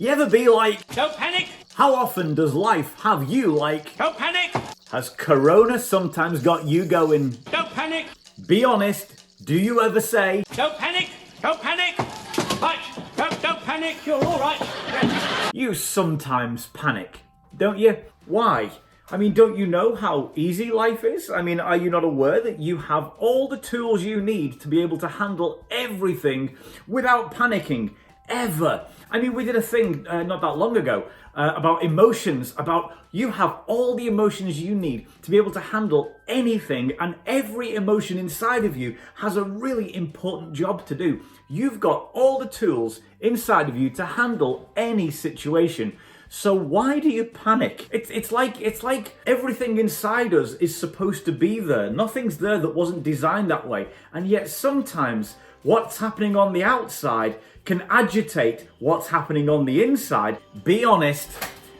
You ever be like, Don't panic! how often does life have you like? Don't panic! Has Corona sometimes got you going? Don't panic! Be honest, do you ever say, Don't panic! Don't panic! Right, don't panic, you're alright. Yeah. you sometimes panic, don't you? Why? I mean, don't you know how easy life is? I mean, are you not aware that you have all the tools you need to be able to handle everything without panicking, ever? I mean, we did a thing not that long ago about emotions, about you have all the emotions you need to be able to handle anything, and every emotion inside of you has a really important job to do. You've got all the tools inside of you to handle any situation. So why do you panic? It's like everything inside us is supposed to be there. Nothing's there that wasn't designed that way. And yet sometimes what's happening on the outside can agitate what's happening on the inside. Be honest,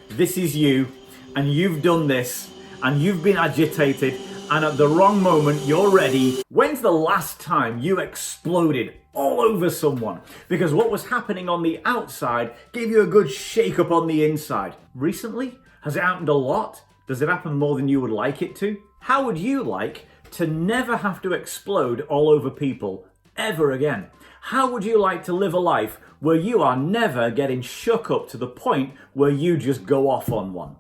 this is you, and you've done this, and you've been agitated, and at the wrong moment you're ready. When's the last time you exploded all over someone because what was happening on the outside gave you a good shake up on the inside? Recently? Has it happened a lot? Does it happen more than you would like it to? How would you like to never have to explode all over people ever again? How would you like to live a life where you are never getting shook up to the point where you just go off on one?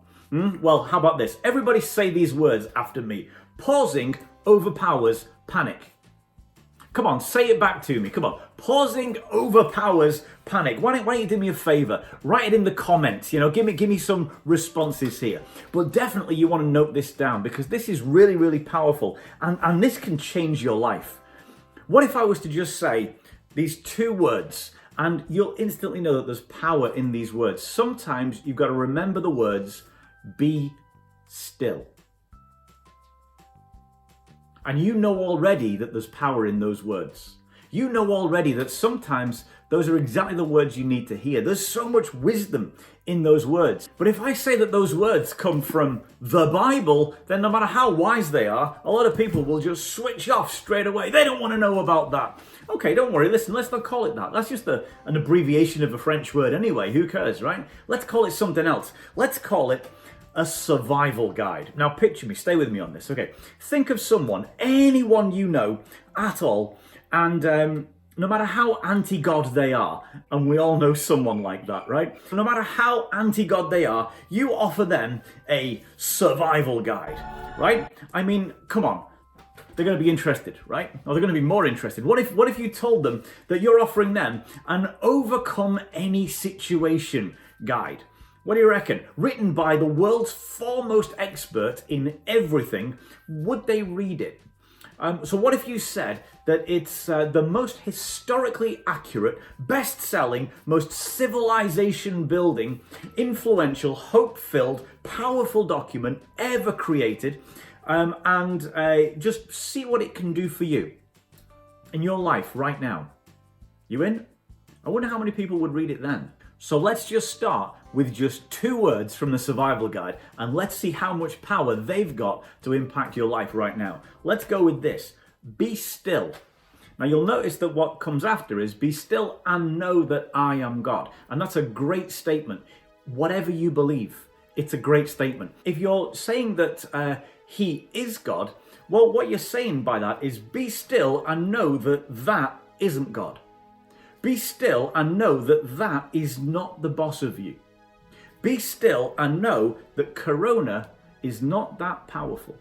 Well, how about this? Everybody say these words after me. Pausing overpowers panic. Come on, say it back to me. Come on. Pausing overpowers panic. Why don't you do me a favor? Write it in the comments. Give me some responses here. But definitely you want to note this down because this is really, really powerful. And this can change your life. What if I was to just say these two words and you'll instantly know that there's power in these words. Sometimes you've got to remember the words, be still. And you know already that there's power in those words. You know already that sometimes those are exactly the words you need to hear. There's so much wisdom in those words. But if I say that those words come from the Bible, then no matter how wise they are, a lot of people will just switch off straight away. They don't want to know about that. Okay, don't worry. Listen, let's not call it that. That's just an abbreviation of a French word anyway. Who cares, right? Let's call it something else. Let's call it a survival guide. Now picture me, stay with me on this. Okay, think of someone, anyone you know at all, and no matter how anti-God they are, and we all know someone like that, right? No matter how anti-God they are, you offer them a survival guide, right? I mean, come on. They're going to be interested, right? Or they're going to be more interested. What if you told them that you're offering them an overcome any situation guide? What do you reckon? Written by the world's foremost expert in everything, would they read it? So what if you said that it's the most historically accurate, best-selling, most civilization-building, influential, hope-filled, powerful document ever created, and just see what it can do for you in your life right now? You in? I wonder how many people would read it then. So let's just start with just two words from the survival guide and let's see how much power they've got to impact your life right now. Let's go with this. Be still. Now you'll notice that what comes after is be still and know that I am God. And that's a great statement. Whatever you believe, it's a great statement. If you're saying that He is God, well, what you're saying by that is be still and know that that isn't God. Be still and know that that is not the boss of you. Be still and know that Corona is not that powerful.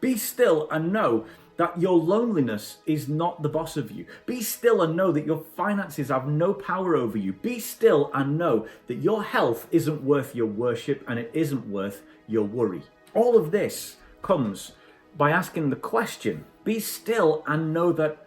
Be still and know that your loneliness is not the boss of you. Be still and know that your finances have no power over you. Be still and know that your health isn't worth your worship and it isn't worth your worry. All of this comes by asking the question, be still and know that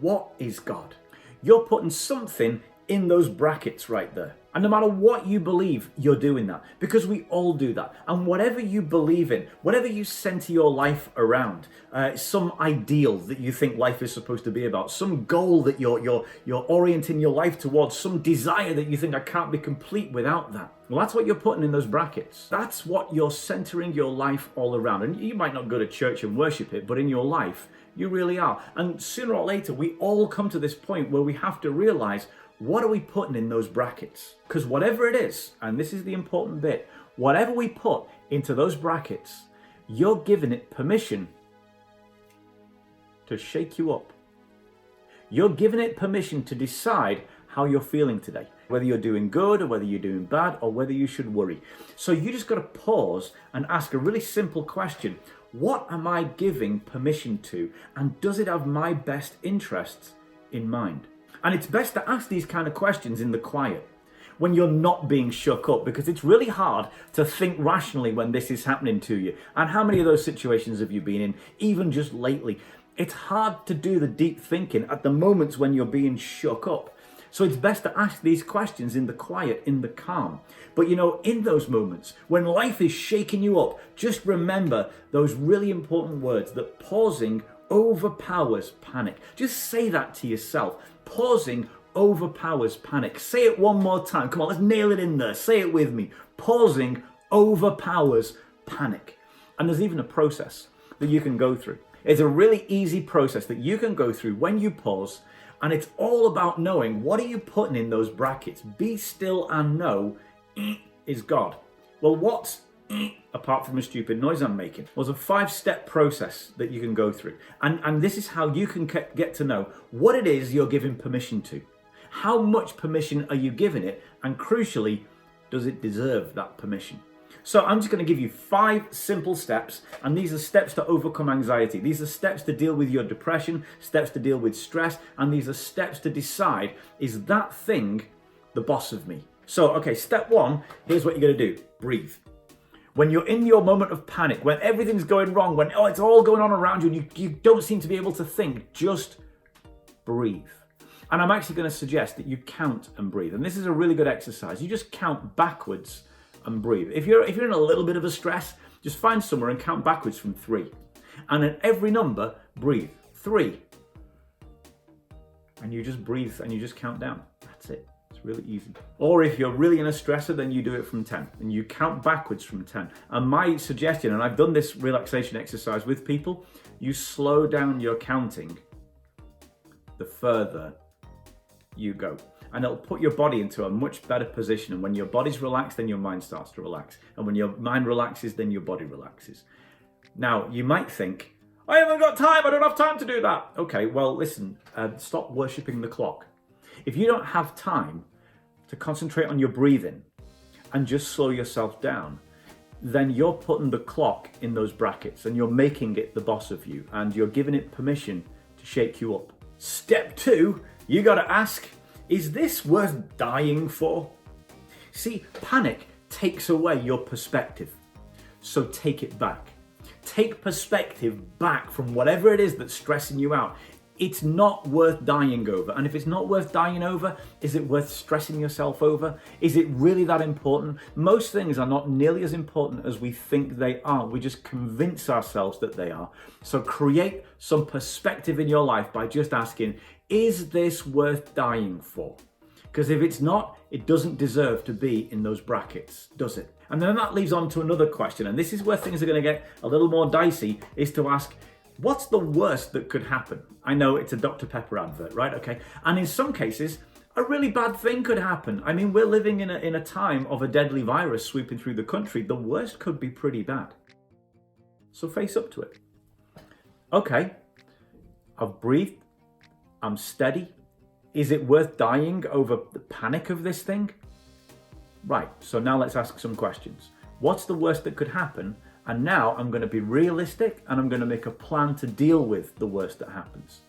what is God? You're putting something in those brackets right there. And no matter what you believe, you're doing that. Because we all do that. And whatever you believe in, whatever you center your life around, some ideal that you think life is supposed to be about, some goal that you're orienting your life towards, some desire that you think I can't be complete without that. Well, that's what you're putting in those brackets. That's what you're centering your life all around. And you might not go to church and worship it, but in your life, you really are. And sooner or later, we all come to this point where we have to realize what are we putting in those brackets? Because whatever it is, and this is the important bit, whatever we put into those brackets, you're giving it permission to shake you up. You're giving it permission to decide how you're feeling today, whether you're doing good or whether you're doing bad or whether you should worry. So you just got to pause and ask a really simple question. What am I giving permission to? And does it have my best interests in mind? And it's best to ask these kind of questions in the quiet, when you're not being shook up, because it's really hard to think rationally when this is happening to you. And how many of those situations have you been in, even just lately? It's hard to do the deep thinking at the moments when you're being shook up. So it's best to ask these questions in the quiet, in the calm. But you know, in those moments, when life is shaking you up, just remember those really important words that pausing overpowers panic. Just say that to yourself. Pausing overpowers panic. Say it one more time. Come on, let's nail it in there. Say it with me. Pausing overpowers panic. And there's even a process that you can go through. It's a really easy process that you can go through when you pause, and it's all about knowing what are you putting in those brackets. Be still and know is God. Well, what's apart from a stupid noise I'm making? Was a 5-step process that you can go through. And this is how you can get to know what it is you're giving permission to. How much permission are you giving it? And crucially, does it deserve that permission? So I'm just going to give you 5 simple steps, and these are steps to overcome anxiety. These are steps to deal with your depression, steps to deal with stress, and these are steps to decide, is that thing the boss of me? So, okay, step 1, here's what you're going to do. Breathe. When you're in your moment of panic, when everything's going wrong, when it's all going on around you and you don't seem to be able to think, just breathe. And I'm actually going to suggest that you count and breathe. And this is a really good exercise. You just count backwards and breathe. If you're in a little bit of a stress, just find somewhere and count backwards from 3. And at every number, breathe. 3. And you just breathe and you just count down. That's it. It's really easy. Or if you're really in a stressor, then you do it from 10 and you count backwards from 10. And my suggestion, and I've done this relaxation exercise with people, you slow down your counting the further you go. And it'll put your body into a much better position. And when your body's relaxed, then your mind starts to relax. And when your mind relaxes, then your body relaxes. Now, you might think, I haven't got time, I don't have time to do that. Okay, well, listen, stop worshipping the clock. If you don't have time to concentrate on your breathing and just slow yourself down, then you're putting the clock in those brackets and you're making it the boss of you and you're giving it permission to shake you up. Step 2, you got to ask, is this worth dying for? See, panic takes away your perspective. So take it back. Take perspective back from whatever it is that's stressing you out. It's not worth dying over. And if it's not worth dying over, is it worth stressing yourself over? Is it really that important? Most things are not nearly as important as we think they are. We just convince ourselves that they are. So create some perspective in your life by just asking, is this worth dying for? Because if it's not, it doesn't deserve to be in those brackets, does it? And then that leads on to another question. And this is where things are going to get a little more dicey, is to ask, what's the worst that could happen? I know it's a Dr. Pepper advert, right? Okay. And in some cases, a really bad thing could happen. I mean, we're living in a time of a deadly virus sweeping through the country. The worst could be pretty bad. So face up to it. Okay, I've breathed. I'm steady. Is it worth dying over the panic of this thing? Right, so now let's ask some questions. What's the worst that could happen? And now I'm going to be realistic and I'm going to make a plan to deal with the worst that happens.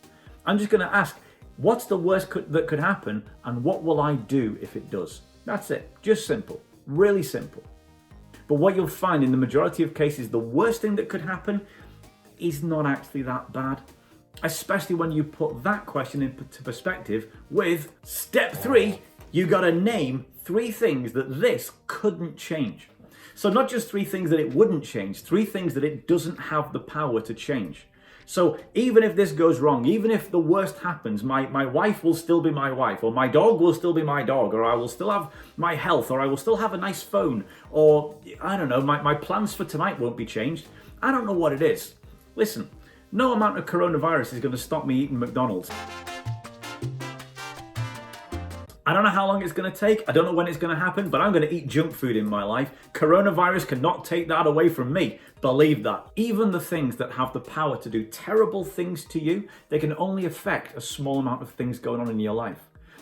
I'm just going to ask, what's the worst that could happen and what will I do if it does? That's it. Just simple. Really simple. But what you'll find in the majority of cases, the worst thing that could happen is not actually that bad. Especially when you put that question into perspective with step 3, you got to name 3 things that this couldn't change. So not just 3 things that it wouldn't change, 3 things that it doesn't have the power to change. So even if this goes wrong, even if the worst happens, my wife will still be my wife, or my dog will still be my dog, or I will still have my health, or I will still have a nice phone, or I don't know, my plans for tonight won't be changed. I don't know what it is. Listen, no amount of coronavirus is going to stop me eating McDonald's. I don't know how long it's going to take. I don't know when it's going to happen, but I'm going to eat junk food in my life. Coronavirus cannot take that away from me. Believe that. Even the things that have the power to do terrible things to you, they can only affect a small amount of things going on in your life.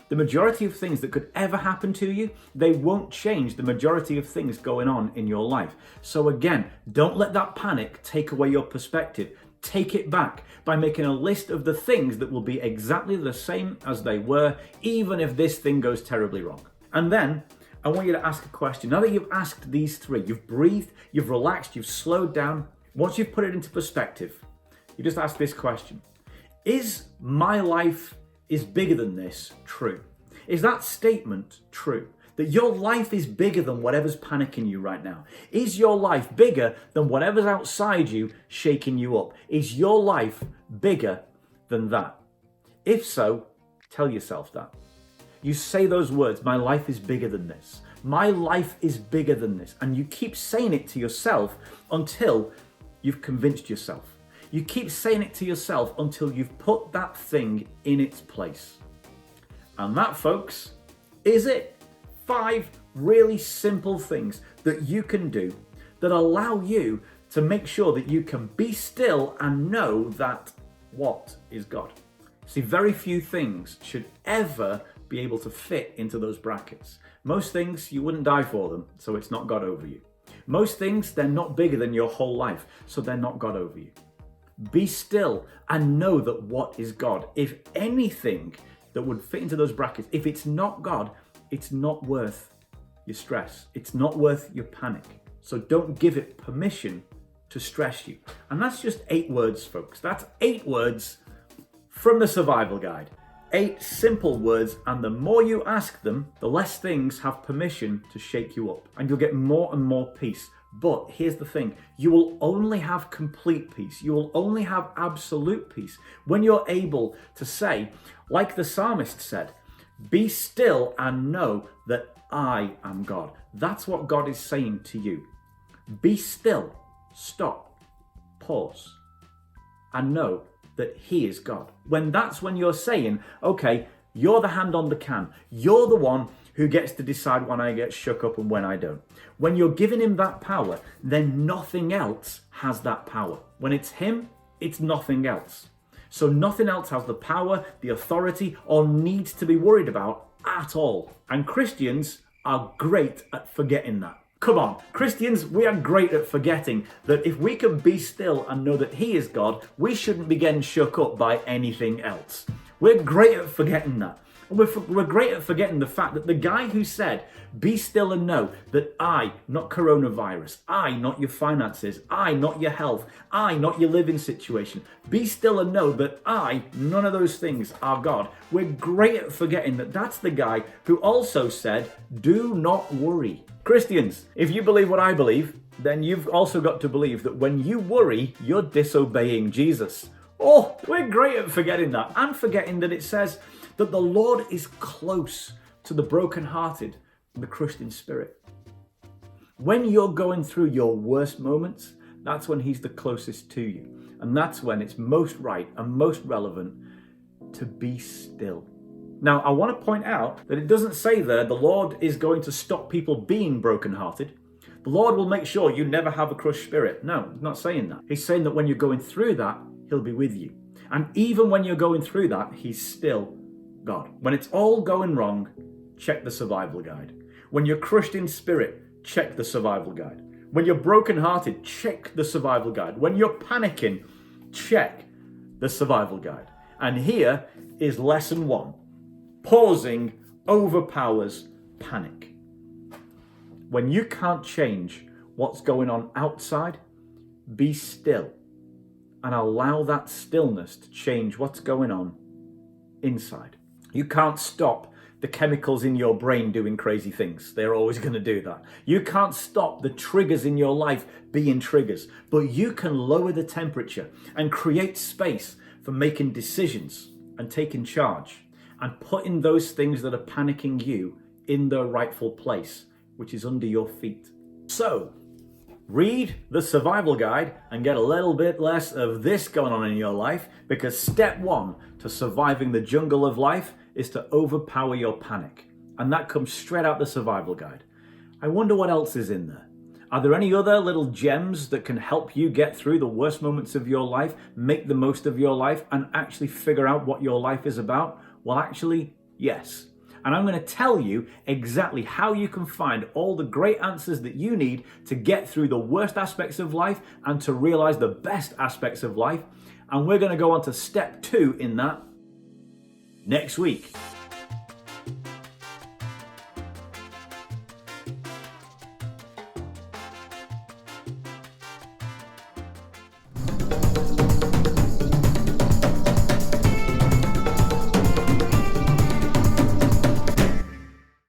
The majority of things that could ever happen to you, they won't change the majority of things going on in your life. So again, don't let that panic take away your perspective. Take it back by making a list of the things that will be exactly the same as they were, even if this thing goes terribly wrong. And then I want you to ask a question. Now that you've asked these three, you've breathed, you've relaxed, you've slowed down, once you've put it into perspective, you just ask this question. Is my life is bigger than this true? Is that statement true? That your life is bigger than whatever's panicking you right now? Is your life bigger than whatever's outside you shaking you up? Is your life bigger than that? If so, tell yourself that. You say those words, my life is bigger than this. My life is bigger than this. And you keep saying it to yourself until you've convinced yourself. You keep saying it to yourself until you've put that thing in its place. And that, folks, is it. 5 really simple things that you can do that allow you to make sure that you can be still and know that what is God. See, very few things should ever be able to fit into those brackets. Most things, you wouldn't die for them, so it's not God over you. Most things, they're not bigger than your whole life, so they're not God over you. Be still and know that what is God. If anything that would fit into those brackets, if it's not God, it's not worth your stress. It's not worth your panic. So don't give it permission to stress you. And that's just 8 words, folks. That's 8 words from the Survival Guide. 8 simple words, and the more you ask them, the less things have permission to shake you up. And you'll get more and more peace. But here's the thing, you will only have complete peace. You will only have absolute peace when you're able to say, like the psalmist said, be still and know that I am God. That's what God is saying to you. Be still, stop, pause, and know that He is God. That's when you're saying, okay, you're the hand on the can. You're the one who gets to decide when I get shook up and when I don't. When you're giving Him that power, then nothing else has that power. When it's Him, it's nothing else. So nothing else has the power, the authority, or needs to be worried about at all. And Christians are great at forgetting that. Come on, Christians, we are great at forgetting that if we can be still and know that He is God, we shouldn't be getting shook up by anything else. We're great at forgetting that. We're great at forgetting the fact that the guy who said, be still and know that I, not coronavirus, I, not your finances, I, not your health, I, not your living situation, be still and know that I, none of those things are God. We're great at forgetting that that's the guy who also said, do not worry. Christians, if you believe what I believe, then you've also got to believe that when you worry, you're disobeying Jesus. Oh, we're great at forgetting that, and forgetting that it says that the Lord is close to the brokenhearted and the crushed in spirit. When you're going through your worst moments, that's when He's the closest to you. And that's when it's most right and most relevant to be still. Now, I want to point out that it doesn't say there the Lord is going to stop people being brokenhearted. The Lord will make sure you never have a crushed spirit. No, He's not saying that. He's saying that when you're going through that, He'll be with you. And even when you're going through that, He's still God. When it's all going wrong, check the Survival Guide. When you're crushed in spirit, check the Survival Guide. When you're brokenhearted, check the Survival Guide. When you're panicking, check the Survival Guide. And here is lesson 1. Pausing overpowers panic. When you can't change what's going on outside, be still and allow that stillness to change what's going on inside. You can't stop the chemicals in your brain doing crazy things. They're always going to do that. You can't stop the triggers in your life being triggers, but you can lower the temperature and create space for making decisions and taking charge and putting those things that are panicking you in their rightful place, which is under your feet. So, read the Survival Guide and get a little bit less of this going on in your life, because step 1 to surviving the jungle of life is to overpower your panic. and that comes straight out the survival guide. I wonder what else is in there. Are there any other little gems that can help you get through the worst moments of your life, make the most of your life, and actually figure out what your life is about? Well, actually, yes. And I'm going to tell you exactly how you can find all the great answers that you need to get through the worst aspects of life and to realize the best aspects of life. And we're going to go on to step 2 in that next week.